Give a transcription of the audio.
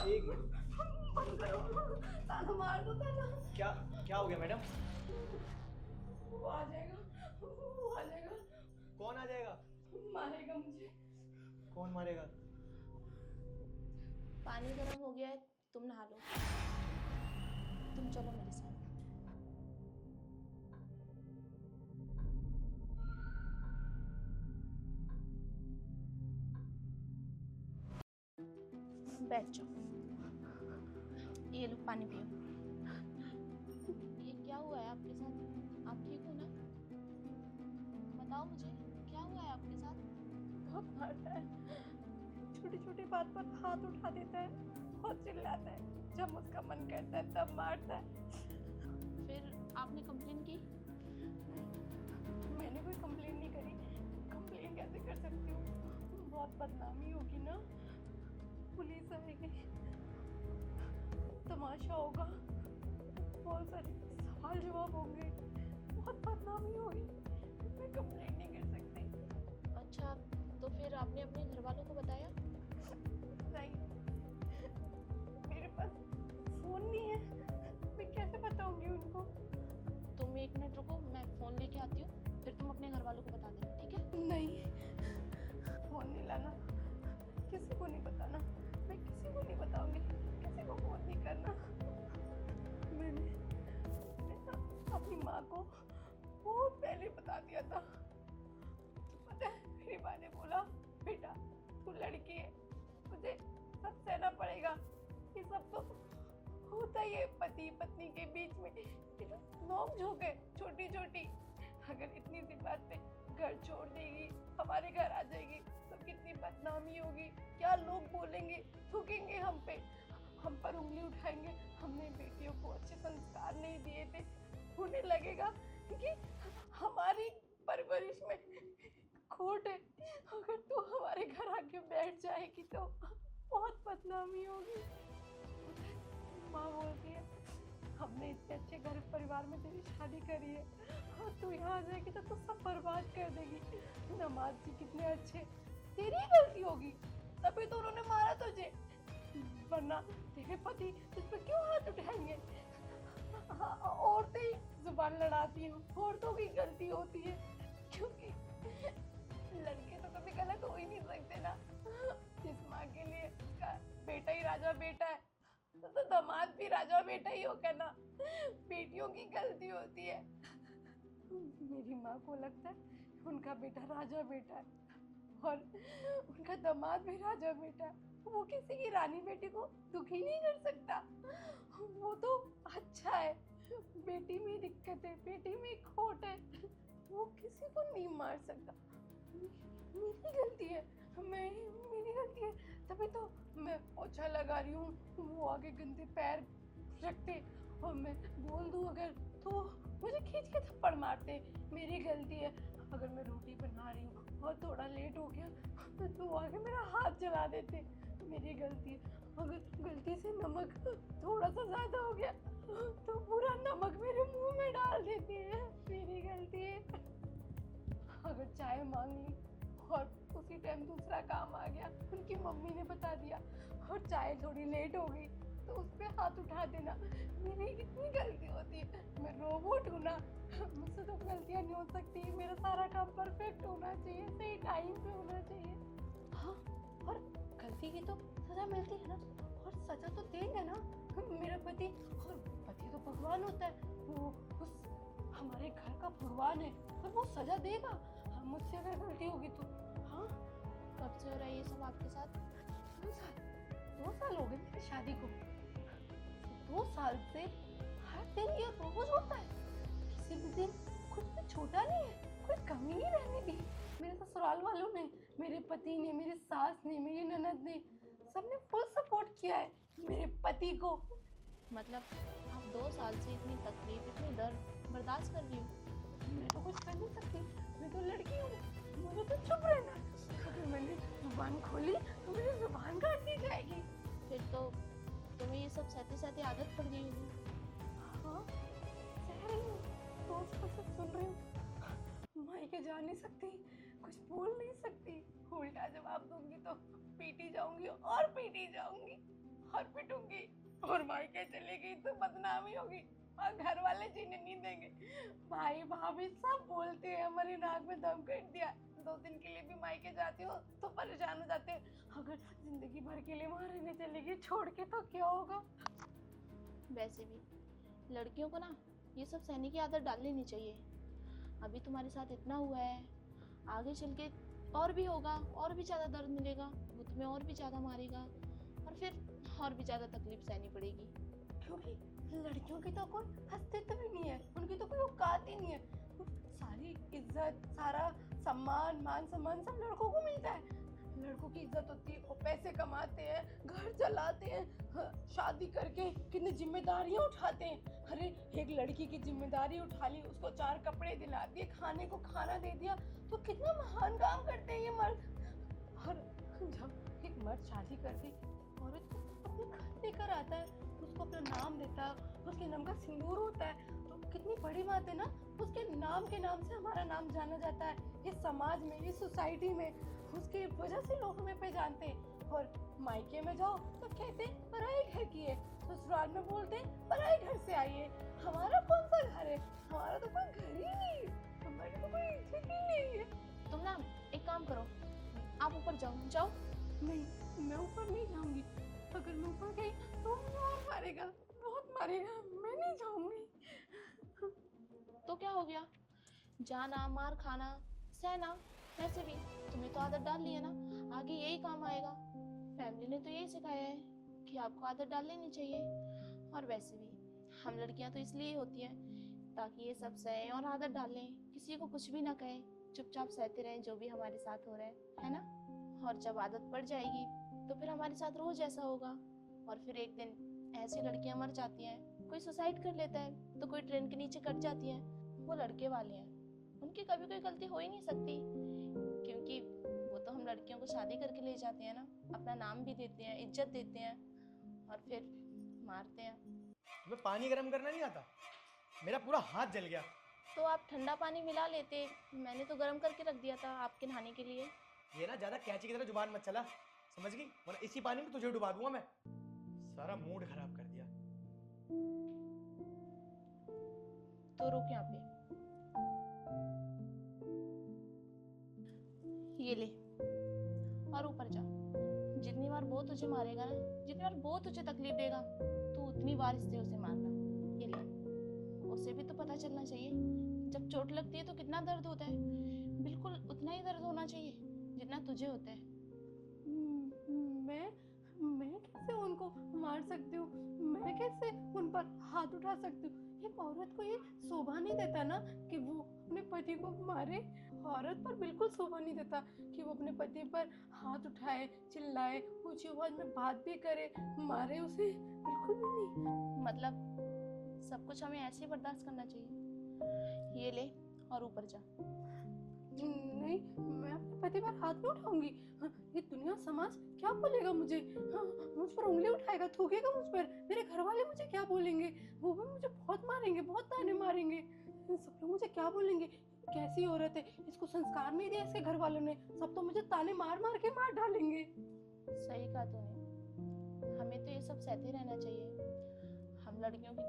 एक मिनट। बंद करो, ताला मार दो ताला। क्या क्या हो गया मैडम? वो आ जाएगा, वो आ जाएगा, कौन आ जाएगा? मारेगा मुझे। कौन मारेगा? पानी गर्म हो गया है, तुम नहा लो। तुम चलो मेरे साथ। बैठ जाओ। ये लो पानी पियो। ये क्या हुआ है आपके साथ? आप ठीक हो ना? बताओ मुझे, क्या हुआ है आपके साथ? बहुत मारता है, छोटी छोटी बात पर हाथ उठा देता है, बहुत चिल्लाता है, जब उसका मन करता है तब मारता है। फिर आपने कंप्लेन की? मैंने कोई कंप्लेन नहीं करी, कंप्लेन कैसे कर सकती हूँ? बहुत बदनामी होगी ना, पुलिस आएगी, तमाशा होगा, बहुत सारे सवाल जवाब होंगे, बहुत बदनामी होगी, मैं कंप्लेन नहीं कर सकती। अच्छा, तो फिर आपने अपने घर वालों को बताया? नहीं, मेरे पास फोन नहीं है, मैं कैसे बताऊंगी उनको? तुम 1 मिनट रुको, मैं फ़ोन लेके आती हूँ, फिर तुम अपने घर वालों को बता देना, ठीक है? नहीं, फोन नहीं लाना, किसी को नहीं बताना, मैं किसी को नहीं बताऊंगी, किसी को फोन नहीं करना। मैंने अपनी माँ को बहुत पहले बता दिया था। पता है, मेरी माँ ने बोला, बेटा तू लड़की है, तुझे सब सहना पड़ेगा, ये सब तो होता ही है पति पत्नी के बीच में, नोक झोंक है छोटी छोटी। अगर इतनी सी बात पे घर छोड़ देगी, हमारे घर आ जाएगी तो कितनी बदनामी होगी, क्या लोग बोलेंगे, थूकेंगे हम पे, हम पर उंगली उठाएंगे, हमने बेटियों को अच्छे संस्कार नहीं दिए थे, उन्हें लगेगा कि हमारी परवरिश में खोट है। अगर तू हमारे घर आके बैठ जाएगी तो बहुत बदनामी होगी। माँ बोलती है, हमने इतने अच्छे घर परिवार में तेरी शादी करी है और तू यहाँ आ जाएगी तो तू सब बर्बाद कर देगी। नमाज जी कितने अच्छे, तेरी ही गलती होगी, तभी तो उन्होंने मारा तुझे, वरना तेरे पति तुझ पे क्यों हाथ उठाएंगे? हाँ, औरतें ही जुबान लड़ाती हैं, औरतों की गलती होती है, क्योंकि लड़के तो कभी गलत हो ही नहीं सकते ना। जिस माँ के लिए उसका बेटा ही राजा बेटा है, तो दामाद भी राजा बेटा ही होगा ना। बेटियों की गलती होती है। मेरी माँ को लगता है उनका बेटा राजा बेटा है और उनका दामाद भी राजा बेटा है, वो किसी की रानी बेटी को दुखी नहीं कर सकता। वो तो अच्छा है, बेटी में दिक्कत है, बेटी में खोट है, वो किसी को नहीं मार सकता। मेरी गलती है, मेरी गलती है, तभी तो मैं पोछा लगा रही हूँ, वो आगे गंदे पैर रखते और मैं बोल दूँ अगर तो मुझे खींच के थप्पड़ मारते। मेरी गलती है, अगर मैं रोटी बना रही हूँ और थोड़ा लेट हो गया तो आगे मेरा हाथ जला देते। मेरी गलती है, अगर गलती से नमक थोड़ा सा ज़्यादा हो गया तो पूरा नमक मेरे मुंह में डाल देते हैं। मेरी गलती है, अगर चाय मांग ली और उसी टाइम दूसरा काम आ गया, उनकी मम्मी ने बता दिया और चाय थोड़ी लेट हो गई तो उस पर हाथ उठा देना। मेरी कितनी गलती होती है, मैं रोबोट हूँ ना, मुझसे तो गलतियाँ नहीं हो सकती, मेरा सारा काम परफेक्ट होना चाहिए, सही टाइम पे होना चाहिए। हाँ, और गलती की तो सजा मिलती है ना, और सजा तो देंगे ना मेरा पति, और पति तो भगवान होता है, वो उस हमारे घर का भगवान है और वो सजा देगा। मुझसे अगर गलती होगी तो। हाँ, कब से हो रहा है ये सब आपके साथ? 2 साल हो गए मेरी शादी को, 2 साल से हर दिन ये रोज होता है, किसी भी दिन कुछ भी छोटा नहीं है, कोई कमी नहीं रहने दी। मेरे ससुराल वालों ने, मेरे पति ने, मेरी सास ने, मेरी ननद ने, सबने फुल सपोर्ट किया है मेरे पति को। मतलब आप 2 साल से इतनी तकलीफ, इतनी दर्द बर्दाश्त कर रही हो? मैं तो कुछ कर नहीं सकती, मैं तो लड़की हूँ, मुझे तो चुप रहना। अगर मैंने जुबान खोली तो मेरी जुबान काट दी जाएगी। फिर तो तुम्हें ये सब सहते सहते आदत पड़ गई होगी। हाँ, सह रही हूँ, दोस्तों से सुन रही हूँ, मायके जा नहीं सकती, कुछ बोल नहीं सकती, उल्टा जवाब दूंगी तो पीटी जाऊंगी और पीटी जाऊंगी। और पिटूंगी, और मायके चली गई तो बदनामी होगी और घर वाले जीने नहीं देंगे। भाई भाभी सब बोलते हैं, हमारी नाक में दम कर दिया। 2 दिन के लिए भी मायके जाती हो तो परेशान हो जाते हैं, अगर जिंदगी भर के लिए वहां रहने चलेगी छोड़ के तो क्या होगा। वैसे भी लड़कियों को ना ये सब सहने की आदत डालनी नहीं चाहिए। अभी तुम्हारे साथ इतना हुआ है, आगे चल के और भी होगा, और भी ज़्यादा दर्द मिलेगा, वो तुम्हें और भी ज़्यादा मारेगा, और फिर और भी ज़्यादा तकलीफ सहनी पड़ेगी। क्योंकि लड़कियों की तो कोई अस्तित्व भी नहीं है, उनकी तो कोई औकात ही नहीं है। सारी इज्जत, सारा सम्मान, मान सम्मान सब लड़कों को मिलता है। लड़कों की इज्जत होती है, वो पैसे कमाते हैं, घर चलाते हैं, शादी करके कितनी जिम्मेदारियां उठाते हैं। अरे एक लड़की की जिम्मेदारी उठा ली, उसको 4 कपड़े दिला दिए, खाने को खाना दे दिया, तो कितना महान काम करते हैं ये मर्द। और जब एक मर्द शादी करके औरत को अपने घर लेकर आता है, उसको अपना नाम देता है, उसके नाम का सिंदूर होता है, तो कितनी बड़ी बात है ना। उसके नाम के नाम से हमारा नाम जाना जाता है इस समाज में, इस सोसाइटी में, उसकी वजह से लोग हमें पहचानते हैं। और मायके में जाओ तो कहते हैं पराई घर की है, ससुराल में बोलते हैं पराई घर से आई है। हमारा कौन सा घर है? हमारा तो कोई घर ही नहीं है, हमारी तो कोई इज्जत ही नहीं है। तुम ना एक काम करो, आप ऊपर जाओ जाओ। नहीं, मैं ऊपर नहीं जाऊंगी। अगर मैं ऊपर गई तो मुझे और मारेगा, बहुत मारेगा, मैं नहीं जाऊंगी। तो क्या हो गया, जाना, मार खाना, सहना, वैसे भी तुम्हें तो आदत डाल ली है ना, आगे यही काम आएगा। फैमिली ने तो यही सिखाया है कि आपको आदत डाल लेनी चाहिए। और वैसे भी हम लड़कियां तो इसलिए होती हैं ताकि ये सब सहें और आदत डाल लें, किसी को कुछ भी ना कहें, चुपचाप सहते रहें जो भी हमारे साथ हो रहा है ना। और जब आदत पड़ जाएगी तो फिर हमारे साथ रोज ऐसा होगा, और फिर एक दिन ऐसी लड़कियां मर जाती हैं, कोई सुसाइड कर लेता है, तो कोई ट्रेन के नीचे कट जाती हैं, वो लड़के वाले हैं, उनकी कभी कोई गलती हो ही नहीं सकती, क्योंकि वो तो हम लड़कियों को शादी करके ले जाते हैं ना, अपना नाम भी देते हैं, इज्जत देते हैं, और फिर मारते हैं। तुम्हें पानी गर्म करना नहीं आता? मेरा पूरा हाथ जल गया। तो आप ठंडा पानी मिला लेते, मैंने तो गर्म करके रख दिया था आपके नहाने के लिए। ये ना ज्यादा कैंची की तरह जुबान मत चला, समझ गई? वरना इसी पानी में तुझे डुबा दूंगा मैं। सारा मूड खराब कर दिया। तो रुक यहाँ पे, ये ले और ऊपर जा। जितनी बार वो तुझे मारेगा ना, जितनी बार वो तुझे तकलीफ देगा, तो उतनी बार इससे उसे मारना। ये ले, उसे भी तो पता चलना चाहिए जब चोट लगती है तो कितना दर्द होता है, बिल्कुल उतना ही दर्द होना चाहिए जितना तुझे होता है। मैं कैसे उनको मार सकती हूँ? मैं कैसे उन पर हाथ उठा सकती हूँ? एक औरत को ये शोभा नहीं देता ना कि वो अपने पति को मारे। औरत पर बिल्कुल शोभा नहीं देता कि वो अपने पति पर हाथ उठाए, चिल्लाए, ऊंची आवाज में बात भी करे, मारे उसे, बिल्कुल भी नहीं। मतलब सब कुछ हमें ऐसे ही बर्दाश्त करना चाहिए। ये ले और ऊपर जा। नहीं, मैं अपने पति पर हाथ नहीं उठाऊंगी। हाँ, ये दुनिया समाज क्या बोलेगा मुझे? हाँ, मुझ पर उंगली उठाएगा, थूकेगा मुझ पर, मेरे घर वाले मुझे क्या बोलेंगे? वो भी मुझे बहुत मारेंगे, बहुत ताने मारेंगे। सब लोग मुझे क्या बोलेंगे? कैसी औरत है, इसको संस्कार नहीं दिया इसके घर वालों ने, सब तो मुझे ताने मार मार के मार डालेंगे। सही कहा तूने, हमें तो ये सब सहते रहना चाहिए। हम लड़कियों की